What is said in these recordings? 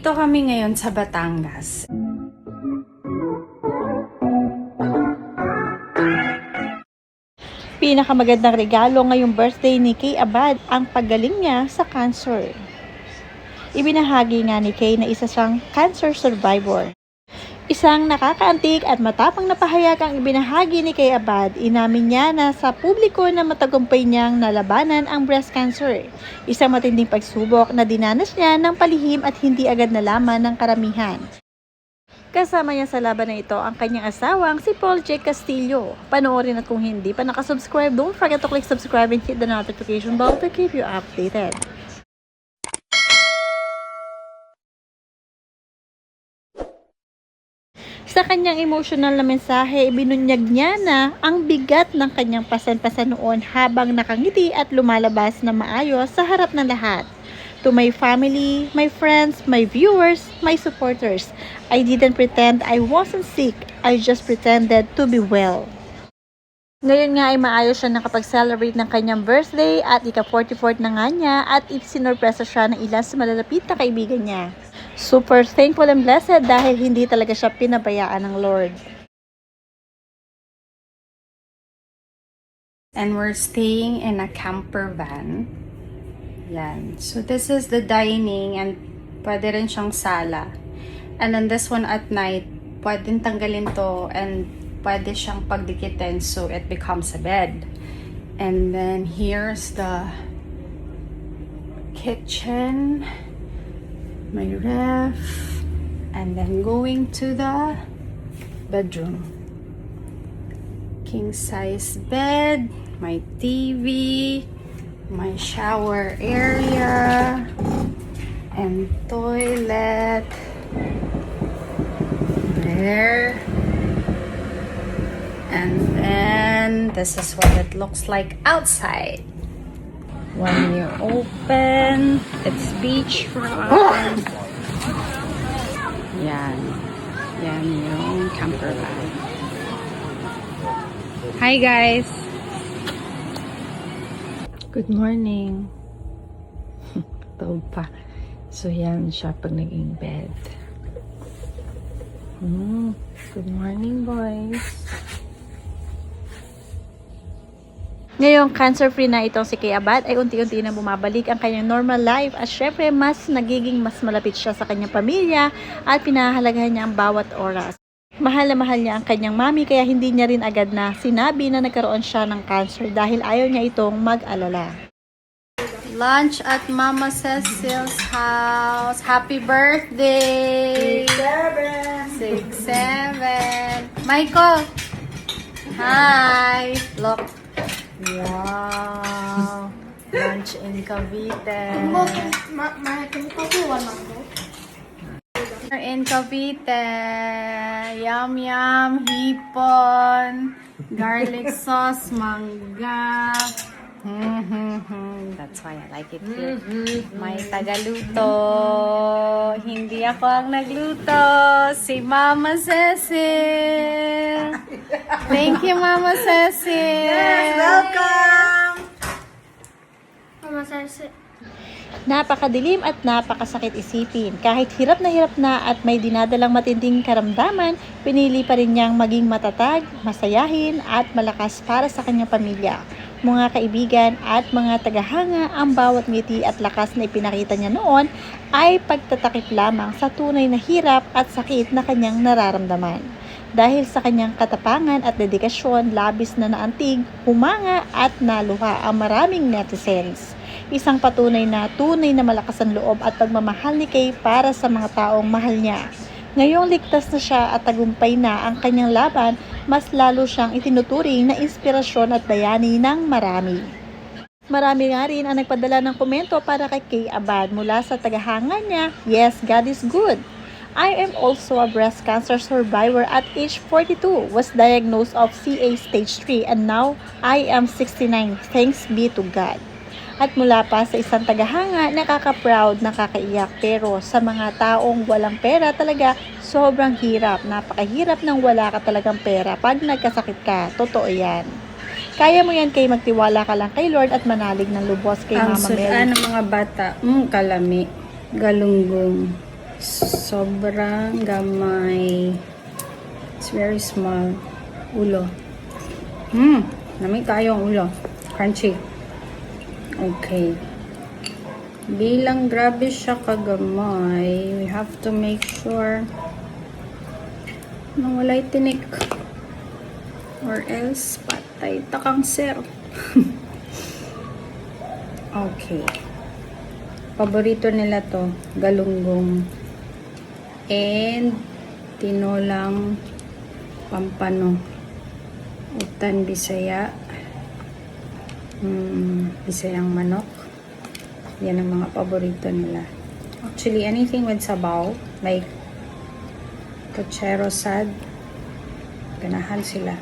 Nandito kami ngayon sa Batangas. Pinakamagandang regalo ngayong birthday ni Kay Abad ang paggaling niya sa cancer. Ibinahagi nga ni Kay na isa siyang cancer survivor. Isang nakakaantig at matapang na pahayag ang ibinahagi ni Kay Abad. Inamin niya na sa publiko na matagumpay niyang nalabanan ang breast cancer. Isang matinding pagsubok na dinanas niya ng palihim at hindi agad nalaman ng karamihan. Kasama niya sa laban na ito ang kanyang asawang si Paul J. Castillo. Panoorin at kung hindi pa nakasubscribe, don't forget to click subscribe and hit the notification bell to keep you updated. Sa kanyang emotional na mensahe, ibinunyag niya na ang bigat ng kanyang pasan-pasan noon habang nakangiti at lumalabas na maayos sa harap ng lahat. To my family, my friends, my viewers, my supporters, I didn't pretend I wasn't sick. I just pretended to be well. Ngayon nga ay maayos siya nakapag-celebrate ng kanyang birthday at ika-44 na nga niya at isinorpresa siya ng ilan sa malalapit na kaibigan niya. Super thankful and blessed dahil hindi talaga siya pinabayaan ng Lord. And we're staying in a camper van. Yan. So this is the dining and pwede rin siyang sala. And then this one at night, pwedeng tanggalin to and pwede siyang pagdikitin so it becomes a bed. And then here's the kitchen, my ref, and then going to the bedroom. King size bed, my TV, my shower area, and toilet there. And then this is what it looks like outside. When you open, it's beachfront. Yan. Yan yung camper van. Hi guys! Good morning. Tawag pa. So yan siya pag naging bed. Good morning, boys. Ngayong cancer-free na itong si Kay Abad ay unti-unti na bumabalik ang kanyang normal life at syempre mas nagiging mas malapit siya sa kanyang pamilya at pinahahalagahan niya ang bawat oras. Mahal na mahal niya ang kanyang mami kaya hindi niya rin agad na sinabi na nagkaroon siya ng cancer dahil ayaw niya itong mag-alala. Lunch at Mama Cecil's house. Happy birthday! 6'7". Michael! Hi! Look! Wow! Lunch in Cavite. In Cavite. Yum yum. Hipon. Garlic sauce. Mangga. That's why I like it here. May tagaluto. Hindi ako ang nagluto. Si Mama Cecil. Thank you, Mama Cecil. Yes, welcome! Mama Cecil. Napakadilim at napakasakit isipin. Kahit hirap na at may dinadalang matinding karamdaman, pinili pa rin niyang maging matatag, masayahin at malakas para sa kanyang pamilya. Mga kaibigan at mga tagahanga, ang bawat ngiti at lakas na ipinakita niya noon ay pagtatakip lamang sa tunay na hirap at sakit na kanyang nararamdaman. Dahil sa kanyang katapangan at dedikasyon, labis na naantig, humanga at naluha ang maraming netizens. Isang patunay na malakas ang loob at pagmamahal ni Kay para sa mga taong mahal niya. Ngayong ligtas na siya at tagumpay na ang kanyang laban, mas lalo siyang itinuturing na inspirasyon at bayani ng marami. Marami nga rin ang nagpadala ng komento para kay Kay Abad mula sa tagahanga niya, "Yes, God is good. I am also a breast cancer survivor at age 42, was diagnosed of CA stage 3 and now I am 69. Thanks be to God." At mula pa sa isang tagahanga, nakaka-proud, nakakaiyak, pero sa mga taong walang pera talaga, sobrang hirap. Napakahirap nang wala ka talagang pera pag nagkasakit ka. Totoo yan. Kaya mo yan Kay, magtiwala ka lang kay Lord at manalig ng lubos kay Ang Mama Mary. ng mga bata, kalami, galunggong. Sobrang gamay. It's very small. Ulo. Lamig tayo ang ulo. Crunchy. Okay. Bilang grabe siya kagamay, we have to make sure na wala'y tinik. Or else, patay takang sir. Okay. Paborito nila to, galunggong. And tinolang pampano. Utan Bisaya. Bisayang manok. Yan ang mga paborito nila. Actually, anything with sabaw, like puchero sad, ganahan sila.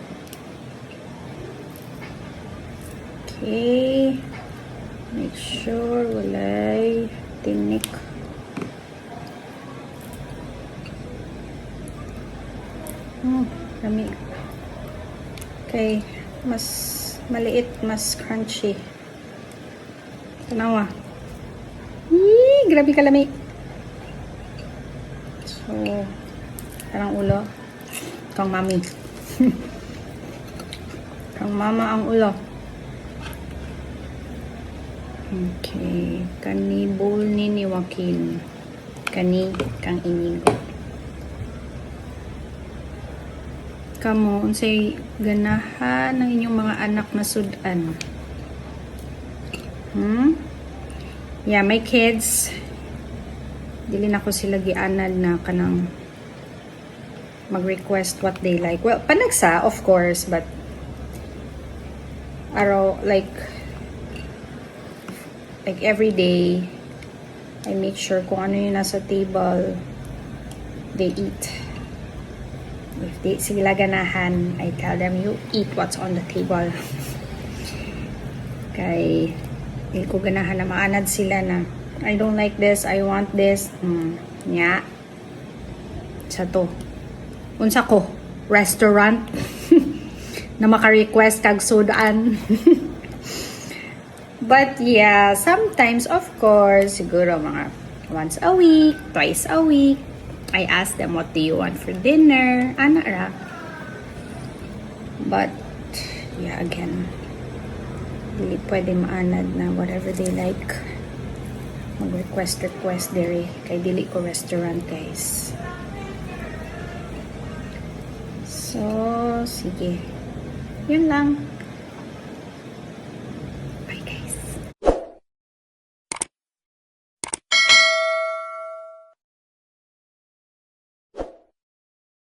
Okay. Make sure walay tinik. Lami. Okay. Mas maliit, mas crunchy. Tanawa. Grabe kalami. So, parang ulo. Kang mami. Kang mama ang ulo. Okay. Kani bowl ni Joaquin. Kani kang inigo. Kamo, unsay ganahan ng inyong mga anak na sudan? Yeah, my kids, dili na ko sila gianad na kanang mag-request what they like. Well, panagsa, of course, but araw, like every day, I make sure kung ano yung nasa table, they eat. If they sila ganahan, I tell them, you eat what's on the table. Kay hindi ko ganahan na maanad sila na I don't like this, I want this. Nya. Sa to. Unsa ko? Restaurant. Na maka-request kag sudan. But yeah, sometimes of course, siguro mga once a week, twice a week, I ask them, what do you want for dinner? Ana ra. But yeah, again, dili pwede maanad na whatever they like. Mag-request diri. Kay dili ko restaurant, guys. So, sige. Yun lang.